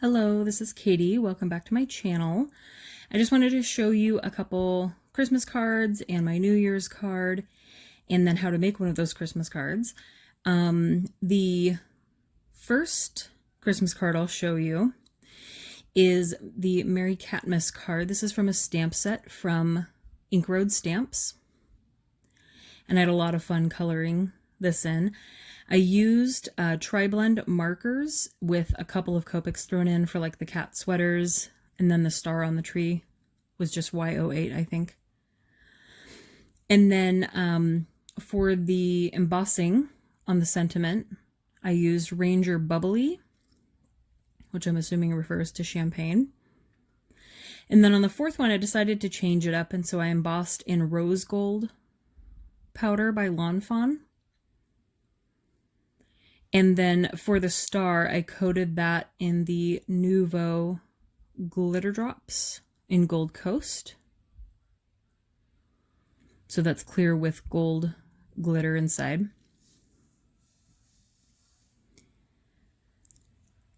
Hello, this is Katie. Welcome back to my channel. I just wanted to show you a couple Christmas cards and my New Year's card, and then how to make one of those Christmas cards. The first Christmas card I'll show you is the Merry Katmas card. This is from a stamp set from Ink Road Stamps, and I had a lot of fun coloring this in. I used tri-blend markers with a couple of Copics thrown in for like the cat sweaters, and then the star on the tree was just Y08, I think. And then for the embossing on the sentiment, I used Ranger Bubbly, which I'm assuming refers to champagne. And then on the fourth one, I decided to change it up, and so I embossed in Rose Gold powder by Lawn Fawn. And then for the star, I coated that in the Nouveau glitter drops in Gold Coast. So that's clear with gold glitter inside.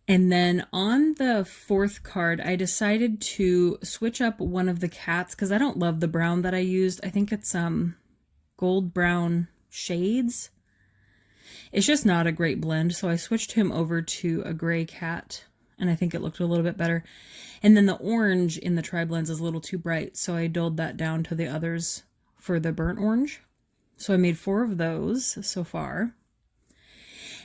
And then on the fourth card, I decided to switch up one of the cats because I don't love the brown that I used. I think it's gold brown shades. It's just not a great blend, so I switched him over to a gray cat, and I think it looked a little bit better. And then the orange in the tri-blends is a little too bright, so I dulled that down to the others for the burnt orange. So I made 4 of those so far.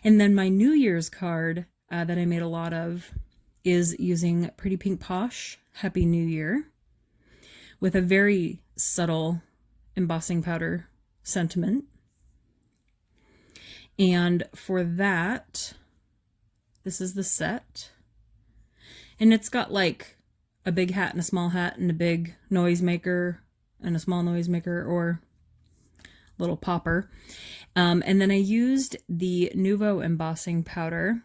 And then my New Year's card that I made a lot of is using Pretty Pink Posh Happy New Year with a very subtle embossing powder sentiment. And for that, this is the set. And it's got like a big hat and a small hat and a big noisemaker and a small noisemaker or little popper. And then I used the Nouveau embossing powder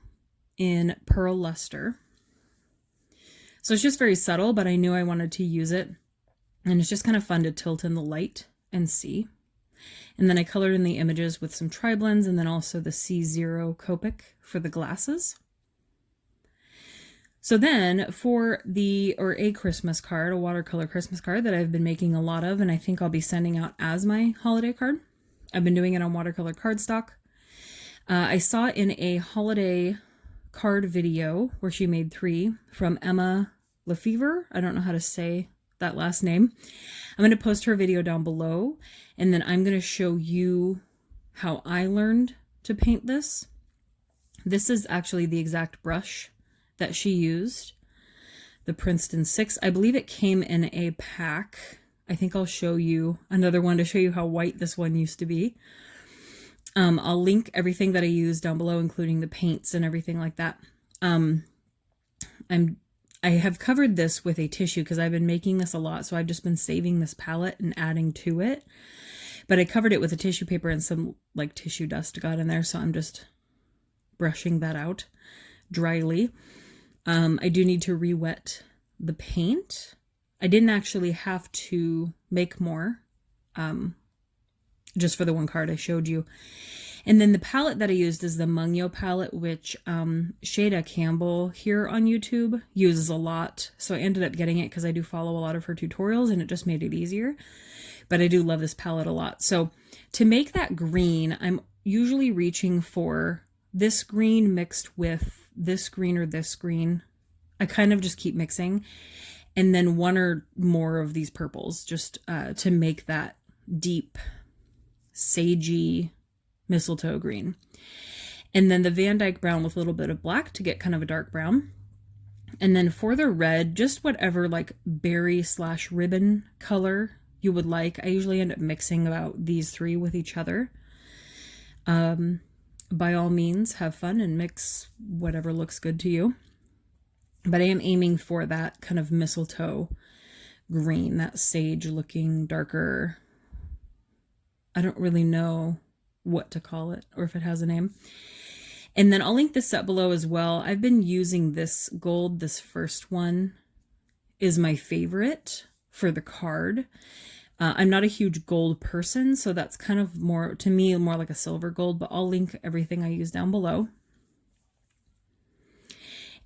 in Pearl Luster. So it's just very subtle, but I knew I wanted to use it. And it's just kind of fun to tilt in the light and see. And then I colored in the images with some tri-blends and then also the C0 Copic for the glasses. So then for a Christmas card, a watercolor Christmas card that I've been making a lot of, and I think I'll be sending out as my holiday card. I've been doing it on watercolor cardstock. I saw in a holiday card video where she made 3 from Emma Lefevre. I don't know how to say that last name. I'm going to post her video down below, and then I'm going to show you how I learned to paint this. This is actually the exact brush that she used, the Princeton 6. I believe it came in a pack. I think I'll show you another one to show you how white this one used to be. I'll link everything that I used down below, including the paints and everything like that. I have covered this with a tissue because I've been making this a lot, so I've just been saving this palette and adding to it. But I covered it with a tissue paper and some like tissue dust got in there, so I'm just brushing that out dryly. I do need to re-wet the paint. I didn't actually have to make more, just for the one card I showed you. And then the palette that I used is the Mungyo palette, which Shada Campbell here on YouTube uses a lot. So I ended up getting it because I do follow a lot of her tutorials and it just made it easier. But I do love this palette a lot. So to make that green, I'm usually reaching for this green mixed with this green or this green. I kind of just keep mixing. And then 1 or more of these purples just to make that deep, sagey mistletoe green. And then the Van Dyke brown with a little bit of black to get kind of a dark brown. And then for the red, just whatever like berry / ribbon color you would like. I usually end up mixing about these 3 with each other. By all means, have fun and mix whatever looks good to you. But I am aiming for that kind of mistletoe green, that sage looking darker. I don't really know what to call it or if it has a name. And then I'll link this set below as well. I've been using this gold. This first one is my favorite for the card. I'm not a huge gold person, so that's kind of more, to me, more like a silver gold, but I'll link everything I use down below.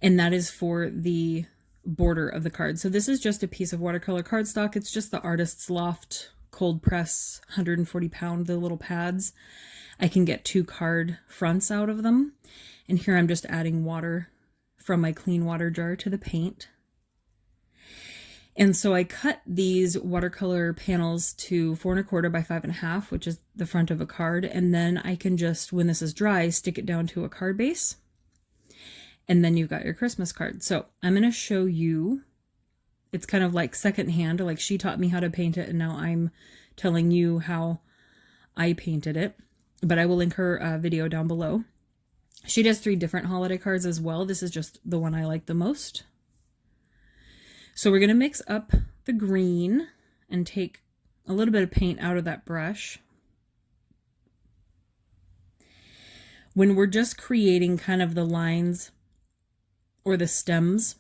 and that is for the border of the card. So this is just a piece of watercolor cardstock. It's just the Artist's Loft cold press 140 pound, the little pads. I can get 2 card fronts out of them. And here I'm just adding water from my clean water jar to the paint. And so I cut these watercolor panels to 4 1/4 by 5 1/2, which is the front of a card. And then I can just, when this is dry, stick it down to a card base. And then you've got your Christmas card. So I'm going to show you, it's kind of like secondhand, like she taught me how to paint it and now I'm telling you how I painted it. But I will link her video down below. She does 3 different holiday cards as well. This is just the one I like the most. So we're going to mix up the green and take a little bit of paint out of that brush. When we're just creating kind of the lines or the stems,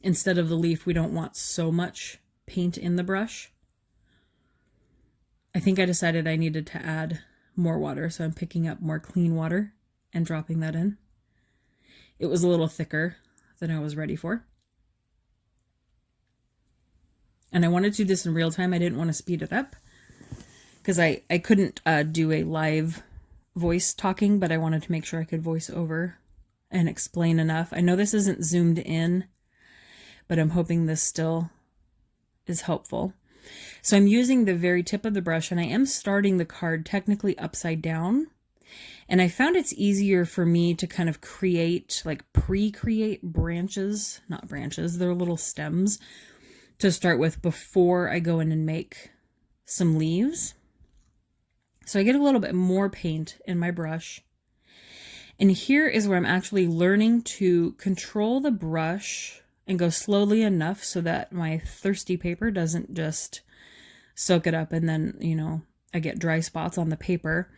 instead of the leaf, we don't want so much paint in the brush. I think I decided I needed to add more water, so I'm picking up more clean water and dropping that in. It was a little thicker than I was ready for. And I wanted to do this in real time. I didn't want to speed it up because I couldn't do a live voice talking, but I wanted to make sure I could voice over and explain enough. I know this isn't zoomed in, but I'm hoping this still is helpful. So I'm using the very tip of the brush and I am starting the card technically upside down. And I found it's easier for me to kind of create, like pre-create branches, not branches, they're little stems to start with before I go in and make some leaves. So I get a little bit more paint in my brush. And here is where I'm actually learning to control the brush and go slowly enough so that my thirsty paper doesn't just soak it up and then, you know, I get dry spots on the paper.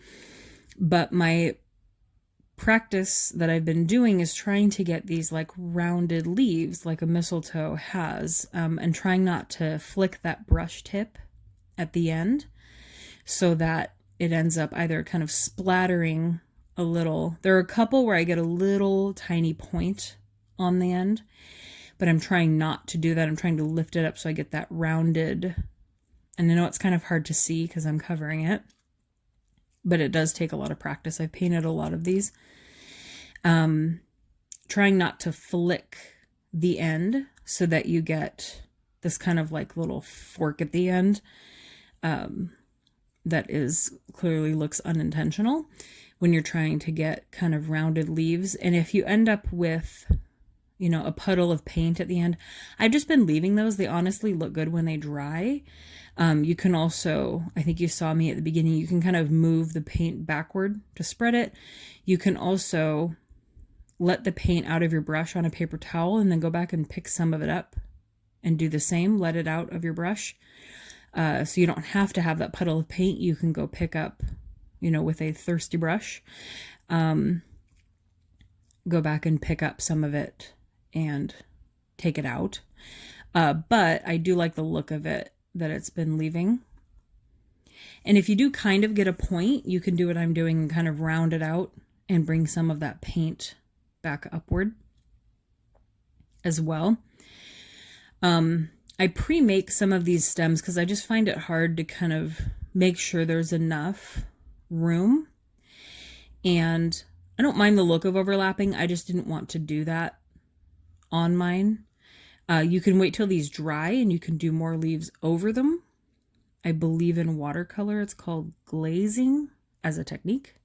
But my practice that I've been doing is trying to get these like rounded leaves like a mistletoe has, and trying not to flick that brush tip at the end so that it ends up either kind of splattering a little. There are a couple where I get a little tiny point on the end, but I'm trying not to do that. I'm trying to lift it up so I get that rounded, and I know it's kind of hard to see because I'm covering it, but it does take a lot of practice. I've painted a lot of these. Trying not to flick the end so that you get this kind of like little fork at the end that is clearly looks unintentional when you're trying to get kind of rounded leaves. And if you end up with, you know, a puddle of paint at the end, I've just been leaving those. They honestly look good when they dry. You can also, I think you saw me at the beginning, you can kind of move the paint backward to spread it. You can also let the paint out of your brush on a paper towel and then go back and pick some of it up and do the same, let it out of your brush. So you don't have to have that puddle of paint. You can go pick up, you know, with a thirsty brush, go back and pick up some of it and take it out. But I do like the look of it that it's been leaving. And if you do kind of get a point, you can do what I'm doing and kind of round it out and bring some of that paint back upward as well. I pre-make some of these stems because I just find it hard to kind of make sure there's enough room. And I don't mind the look of overlapping. I just didn't want to do that on mine. You can wait till these dry and you can do more leaves over them. I believe in watercolor, it's called glazing as a technique,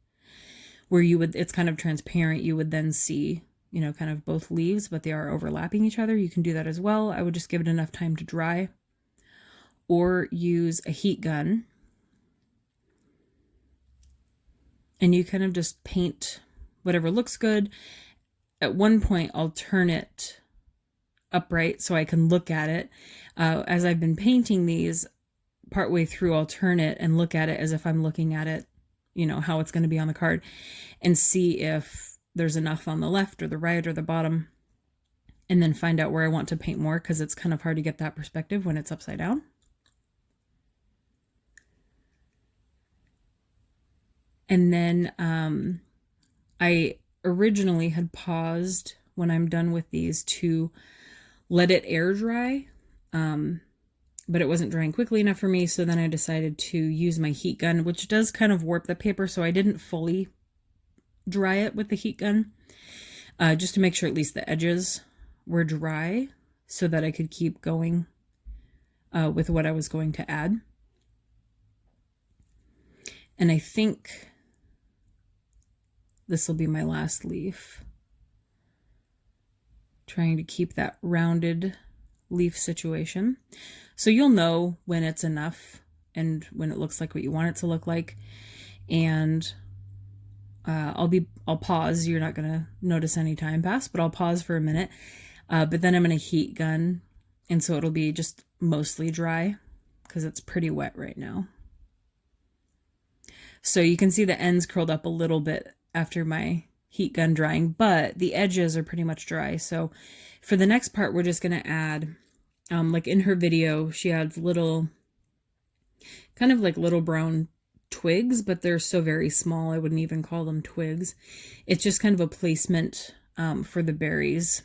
where you would, it's kind of transparent. You would then see, you know, kind of both leaves, but they are overlapping each other. You can do that as well. I would just give it enough time to dry, or use a heat gun. And you kind of just paint whatever looks good. At one point, I'll turn it upright so I can look at it. As I've been painting these, partway through, I'll turn it and look at it as if I'm looking at it, you know, how it's going to be on the card, and see if there's enough on the left or the right or the bottom, and then find out where I want to paint more, because it's kind of hard to get that perspective when it's upside down. And then I originally had paused when I'm done with these to let it air dry. But it wasn't drying quickly enough for me, so then I decided to use my heat gun, which does kind of warp the paper, so I didn't fully dry it with the heat gun, just to make sure at least the edges were dry so that I could keep going with what I was going to add. And I think this will be my last leaf. Trying to keep that rounded leaf situation. So you'll know when it's enough and when it looks like what you want it to look like. And I'll pause. You're not gonna notice any time pass, but I'll pause for a minute. But then I'm gonna heat gun, and so it'll be just mostly dry because it's pretty wet right now. So you can see the ends curled up a little bit after my heat gun drying, but the edges are pretty much dry. So for the next part, we're just gonna add, like in her video, she adds little, kind of like little brown twigs, but they're so very small, I wouldn't even call them twigs. It's just kind of a placement for the berries.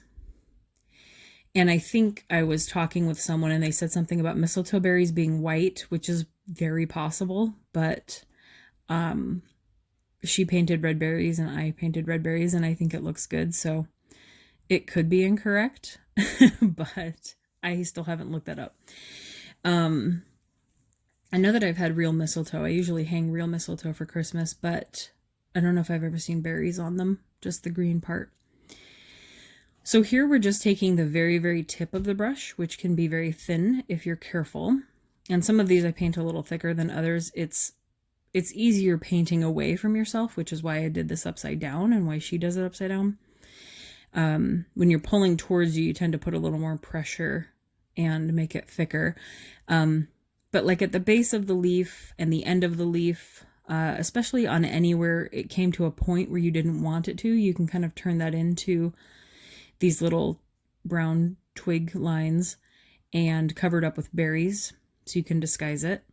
And I think I was talking with someone and they said something about mistletoe berries being white, which is very possible, but she painted red berries and I painted red berries and I think it looks good, so it could be incorrect, but I still haven't looked that up. I know that I've had real mistletoe. I usually hang real mistletoe for Christmas, but I don't know if I've ever seen berries on them, just the green part. So here we're just taking the very, very tip of the brush, which can be very thin if you're careful. And some of these I paint a little thicker than others. It's easier painting away from yourself, which is why I did this upside down and why she does it upside down. When you're pulling towards you, you tend to put a little more pressure and make it thicker. But like at the base of the leaf and the end of the leaf, especially on anywhere it came to a point where you didn't want it to, you can kind of turn that into these little brown twig lines and cover it up with berries so you can disguise it.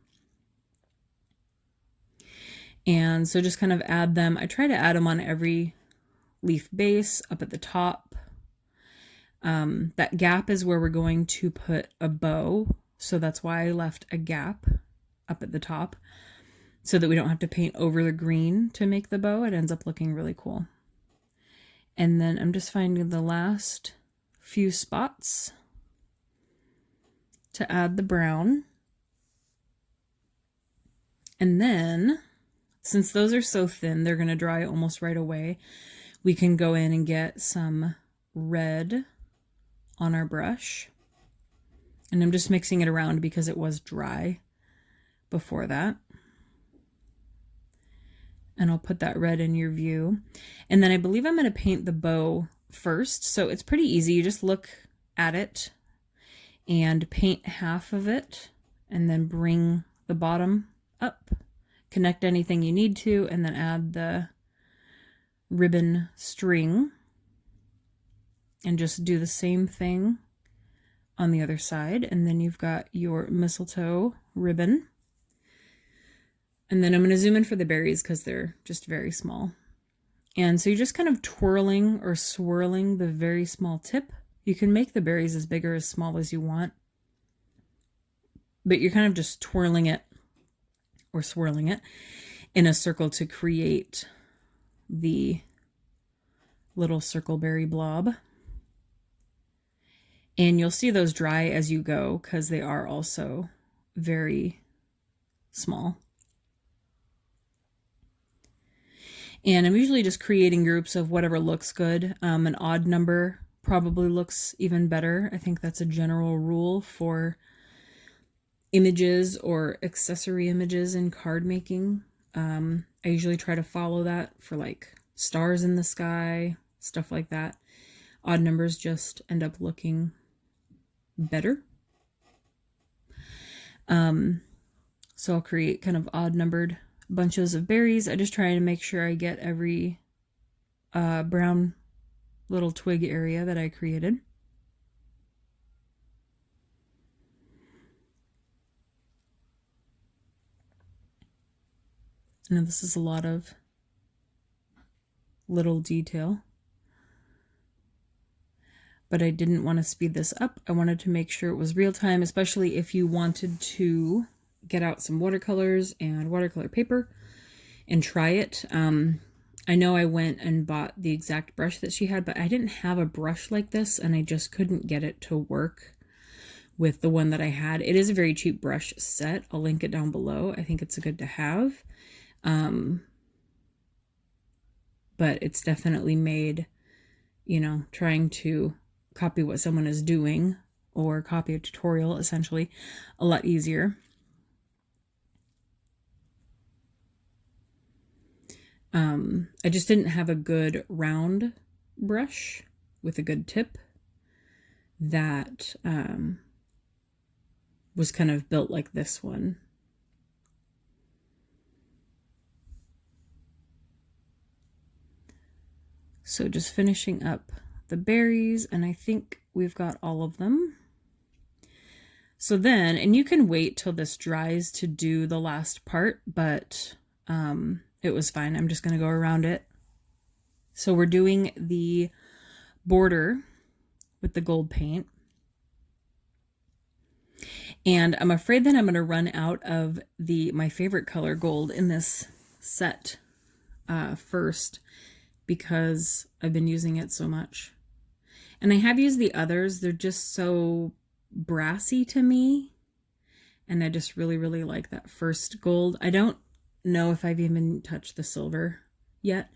And so just kind of add them. I try to add them on every leaf base up at the top. That gap is where we're going to put a bow. So that's why I left a gap up at the top so that we don't have to paint over the green to make the bow. It ends up looking really cool. And then I'm just finding the last few spots to add the brown. And then, since those are so thin, they're going to dry almost right away. We can go in and get some red on our brush. And I'm just mixing it around because it was dry before that. And I'll put that red in your view. And then I believe I'm going to paint the bow first. So it's pretty easy. You just look at it and paint half of it and then bring the bottom up. Connect anything you need to and then add the ribbon string. And just do the same thing on the other side, and then you've got your mistletoe ribbon. And then I'm going to zoom in for the berries because they're just very small. And so you're just kind of twirling or swirling the very small tip. You can make the berries as big or as small as you want, but you're kind of just twirling it or swirling it in a circle to create the little circle berry blob. And you'll see those dry as you go because they are also very small. And I'm usually just creating groups of whatever looks good. An odd number probably looks even better. I think that's a general rule for images or accessory images in card making. I usually try to follow that for like stars in the sky, stuff like that. Odd numbers just end up looking better. So I'll create kind of odd numbered bunches of berries. I just try to make sure I get every brown little twig area that I created. I know this is a lot of little detail. but I didn't want to speed this up. I wanted to make sure it was real time, especially if you wanted to get out some watercolors and watercolor paper and try it. I know I went and bought the exact brush that she had, but I didn't have a brush like this, and I just couldn't get it to work with the one that I had. It is a very cheap brush set. I'll link it down below. I think it's good to have. But it's definitely made, you know, trying to copy what someone is doing or copy a tutorial essentially a lot easier. I just didn't have a good round brush with a good tip that was kind of built like this one. So just finishing up the berries, and I think we've got all of them. So then, and you can wait till this dries to do the last part, but it was fine. I'm just going to go around it. So we're doing the border with the gold paint. And I'm afraid that I'm going to run out of my favorite color gold in this set first, because I've been using it so much. And I have used the others. They're just so brassy to me. And I just really, really like that first gold. I don't know if I've even touched the silver yet,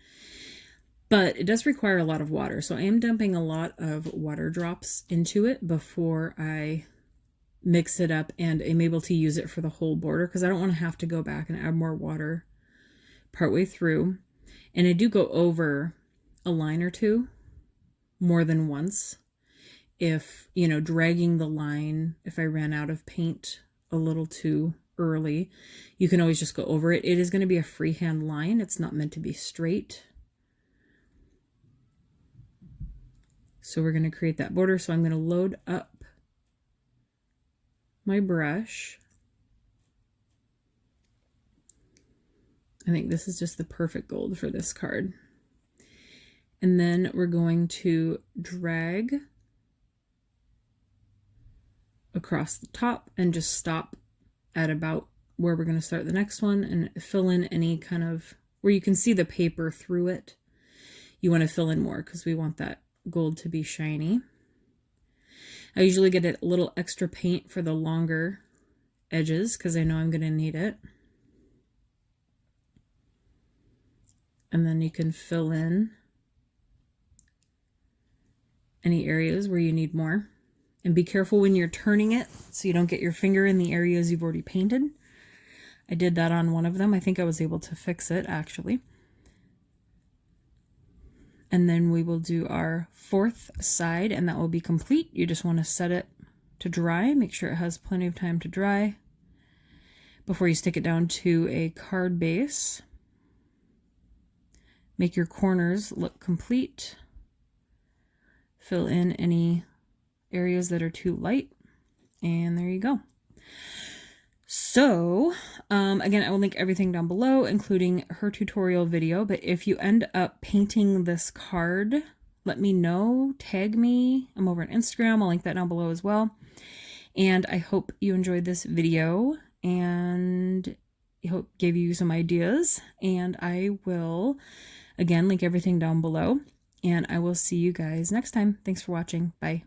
but it does require a lot of water. So I am dumping a lot of water drops into it before I mix it up and am able to use it for the whole border, because I don't want to have to go back and add more water partway through. And I do go over a line or two more than once. If, you know, dragging the line, if I ran out of paint a little too early, you can always just go over it. It is going to be a freehand line. It's not meant to be straight. So we're going to create that border. So I'm going to load up my brush. I think this is just the perfect gold for this card. And then we're going to drag across the top and just stop at about where we're going to start the next one, and fill in any kind of, where you can see the paper through it. You want to fill in more because we want that gold to be shiny. I usually get a little extra paint for the longer edges because I know I'm going to need it. And then you can fill in any areas where you need more. And be careful when you're turning it so you don't get your finger in the areas you've already painted. I did that on one of them. I think I was able to fix it actually. And then we will do our fourth side, and that will be complete. You just want to set it to dry. Make sure it has plenty of time to dry before you stick it down to a card base. Make your corners look complete. Fill in any areas that are too light, and there you go. So again, I will link everything down below, including her tutorial video. But if you end up painting this card, let me know, tag me. I'm over on Instagram. I'll link that down below as well. And I hope you enjoyed this video, and I hope gave you some ideas. And I will again link everything down below, and I will see you guys next time. Thanks for watching. Bye.